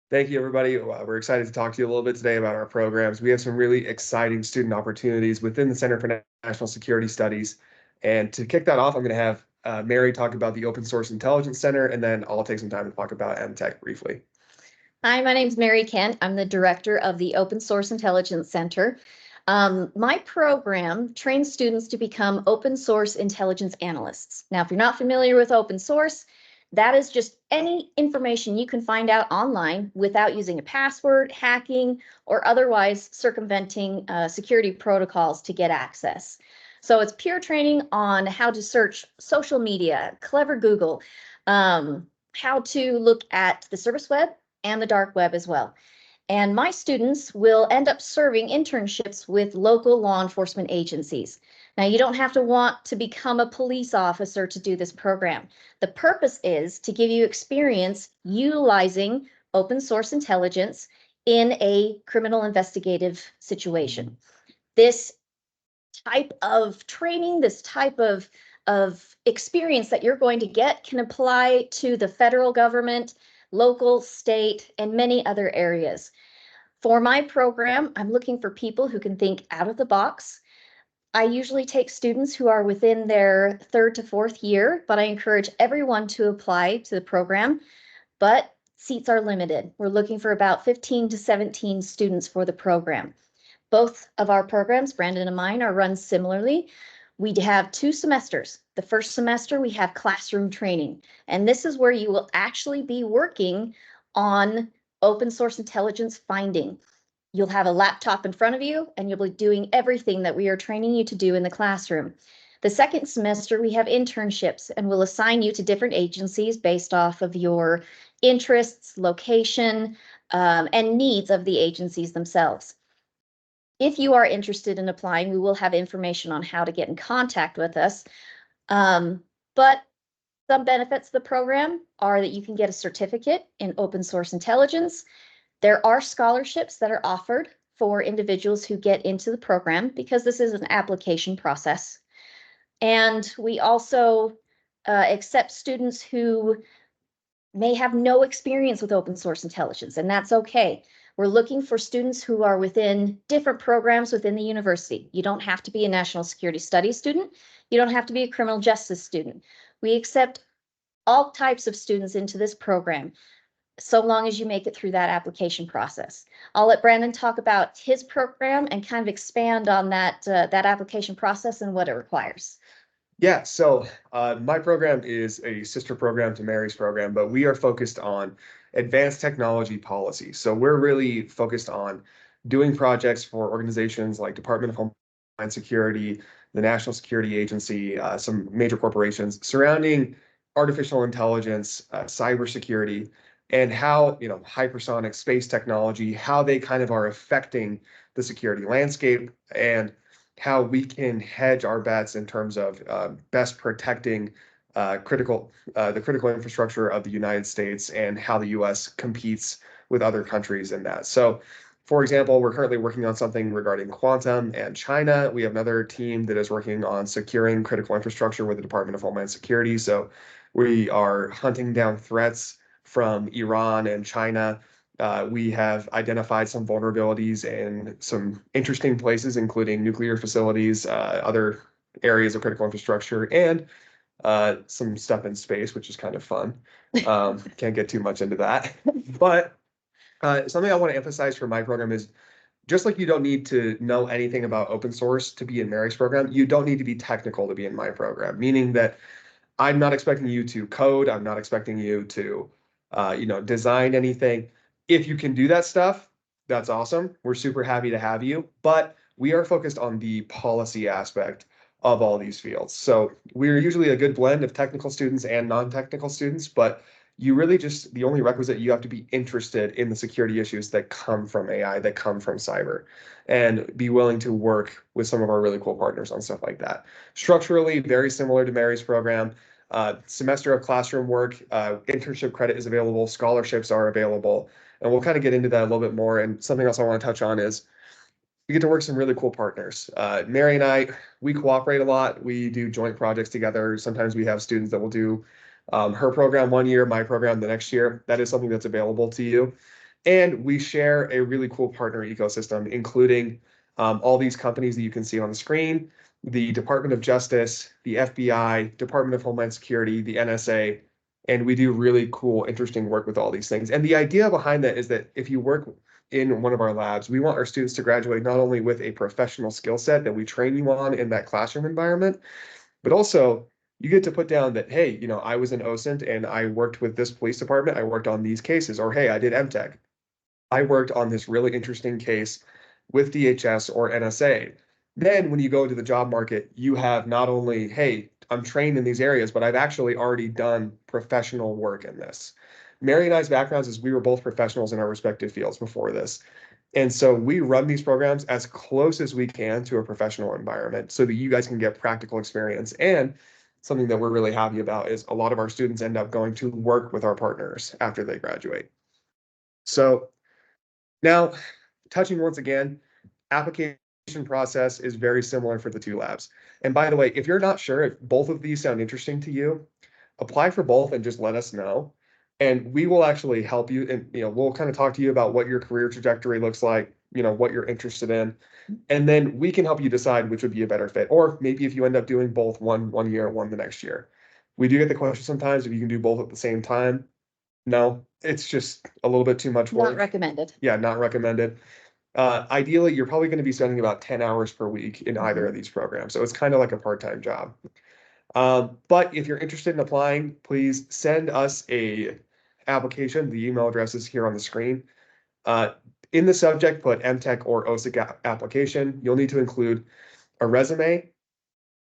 Thank you, everybody. We're excited to talk to you a little bit today about our programs. We have some really exciting student opportunities within the Center for National Security Studies. And to kick that off, I'm going to have Mary talk about the Open Source Intelligence Center, and then I'll take some time to talk about MTech briefly. Hi, my name is Mary Kent. I'm the director of the Open Source Intelligence Center. My program trains students to become open source intelligence analysts. Now, if you're not familiar with open source, that is just any information you can find out online without using a password, hacking, or otherwise circumventing security protocols to get access. So it's pure training on how to search social media, clever Google, how to look at the service web and the dark web as well. And my students will end up serving internships with local law enforcement agencies. Now, you don't have to want to become a police officer to do this program. The purpose is to give you experience utilizing open source intelligence in a criminal investigative situation. This type of training, this type of experience that you're going to get can apply to the federal government, local, state, and many other areas. For my program, I'm looking for people who can think out of the box. I usually take students who are within their 3rd to 4th year, but I encourage everyone to apply to the program, but seats are limited. We're looking for about 15 to 17 students for the program. Both of our programs, Brandon and mine, are run similarly. We have 2 semesters. The first semester, we have classroom training, and this is where you will actually be working on open source intelligence finding. You'll have a laptop in front of you, and you'll be doing everything that we are training you to do in the classroom. The second semester, we have internships, and we'll assign you to different agencies based off of your interests, location, and needs of the agencies themselves. If you are interested in applying, we will have information on how to get in contact with us. But some benefits of the program are that you can get a certificate in open source intelligence. There are scholarships that are offered for individuals who get into the program because this is an application process. And we also accept students who may have no experience with open source intelligence, and that's okay. We're looking for students who are within different programs within the university. You don't have to be a national security studies student. You don't have to be a criminal justice student. We accept all types of students into this program, so long as you make it through that application process. I'll let Brandon talk about his program and kind of expand on that application process and what it requires. Yeah, so my program is a sister program to Mary's program, but we are focused on advanced technology policy. So we're really focused on doing projects for organizations like Department of Homeland Security, the National Security Agency, some major corporations surrounding artificial intelligence, cybersecurity, and how, hypersonic space technology, how they kind of are affecting the security landscape, and how we can hedge our bets in terms of best protecting the critical infrastructure of the United States and how the U.S. competes with other countries in that. So, for example, we're currently working on something regarding quantum and China. We have another team that is working on securing critical infrastructure with the Department of Homeland Security. So we are hunting down threats from Iran and China. We have identified some vulnerabilities in some interesting places, including nuclear facilities, other areas of critical infrastructure, and some stuff in space, which is kind of fun. Can't get too much into that. But something I want to emphasize for my program is just like you don't need to know anything about open source to be in Mary's program, you don't need to be technical to be in my program, meaning that I'm not expecting you to code. I'm not expecting you to, design anything. If you can do that stuff, that's awesome. We're super happy to have you, but we are focused on the policy aspect of all these fields. So we're usually a good blend of technical students and non-technical students, but you really just, the only requisite, you have to be interested in the security issues that come from AI, that come from cyber, and be willing to work with some of our really cool partners on stuff like that. Structurally, very similar to Mary's program. Semester of classroom work, internship credit is available, scholarships are available, and we'll kind of get into that a little bit more. And something else I want to touch on is we get to work with some really cool partners. Mary and I, we cooperate a lot. We do joint projects together. Sometimes we have students that will do her program one year, my program the next year. That is something that's available to you. And we share a really cool partner ecosystem, including all these companies that you can see on the screen, the Department of Justice, the FBI, Department of Homeland Security, the NSA, and we do really cool, interesting work with all these things. And the idea behind that is that if you work in one of our labs, we want our students to graduate not only with a professional skill set that we train you on in that classroom environment, but also you get to put down that, hey, I was in OSINT and I worked with this police department, I worked on these cases, or hey, I did MTech. I worked on this really interesting case with DHS or NSA. Then when you go into the job market, you have not only, hey, I'm trained in these areas, but I've actually already done professional work in this. Mary and I's backgrounds is we were both professionals in our respective fields before this. And so we run these programs as close as we can to a professional environment so that you guys can get practical experience. And something that we're really happy about is a lot of our students end up going to work with our partners after they graduate. So now, touching once again, application process is very similar for the two labs. And by the way, if you're not sure if both of these sound interesting to you, apply for both and just let us know. And we will actually help you. And we'll kind of talk to you about what your career trajectory looks like, what you're interested in. And then we can help you decide which would be a better fit. Or maybe if you end up doing both one year, one the next year. We do get the question sometimes if you can do both at the same time. No, it's just a little bit too much work. Not recommended. Yeah, not recommended. Ideally, you're probably going to be spending about 10 hours per week in either of these programs. So it's kind of like a part-time job. But if you're interested in applying, please send us a application. The email address is here on the screen. In the subject, put MTech or OSIC application. You'll need to include a resume,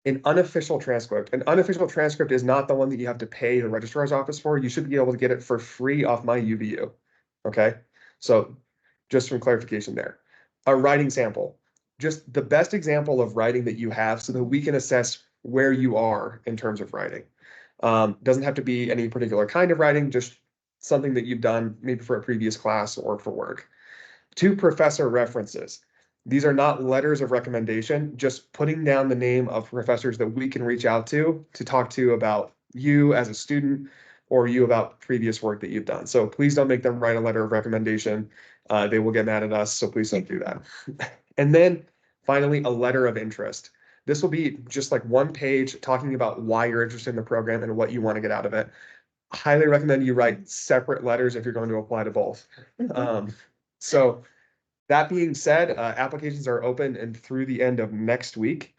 an unofficial transcript. An unofficial transcript is not the one that you have to pay the registrar's office for. You should be able to get it for free off my UVU. Okay, so just some clarification there. A writing sample, just the best example of writing that you have so that we can assess where you are in terms of writing. Doesn't have to be any particular kind of writing, just something that you've done maybe for a previous class or for work. 2 professor references. These are not letters of recommendation, just putting down the name of professors that we can reach out to talk to about you as a student or you about previous work that you've done. So please don't make them write a letter of recommendation. They will get mad at us, so please don't do that. And then finally, a letter of interest. This will be just like one page talking about why you're interested in the program and what you want to get out of it. Highly recommend you write separate letters if you're going to apply to both. So that being said, applications are open and through the end of next week.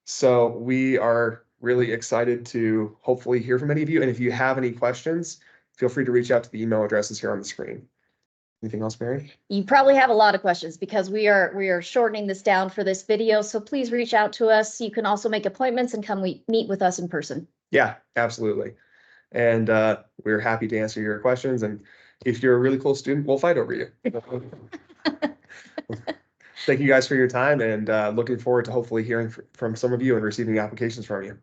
So we are really excited to hopefully hear from any of you. And if you have any questions, feel free to reach out to the email addresses here on the screen. Anything else, Mary? You probably have a lot of questions because we are shortening this down for this video. So please reach out to us. You can also make appointments and come meet with us in person. Yeah, absolutely. And we're happy to answer your questions. And if you're a really cool student, we'll fight over you. Thank you guys for your time and looking forward to hopefully hearing from some of you and receiving applications from you.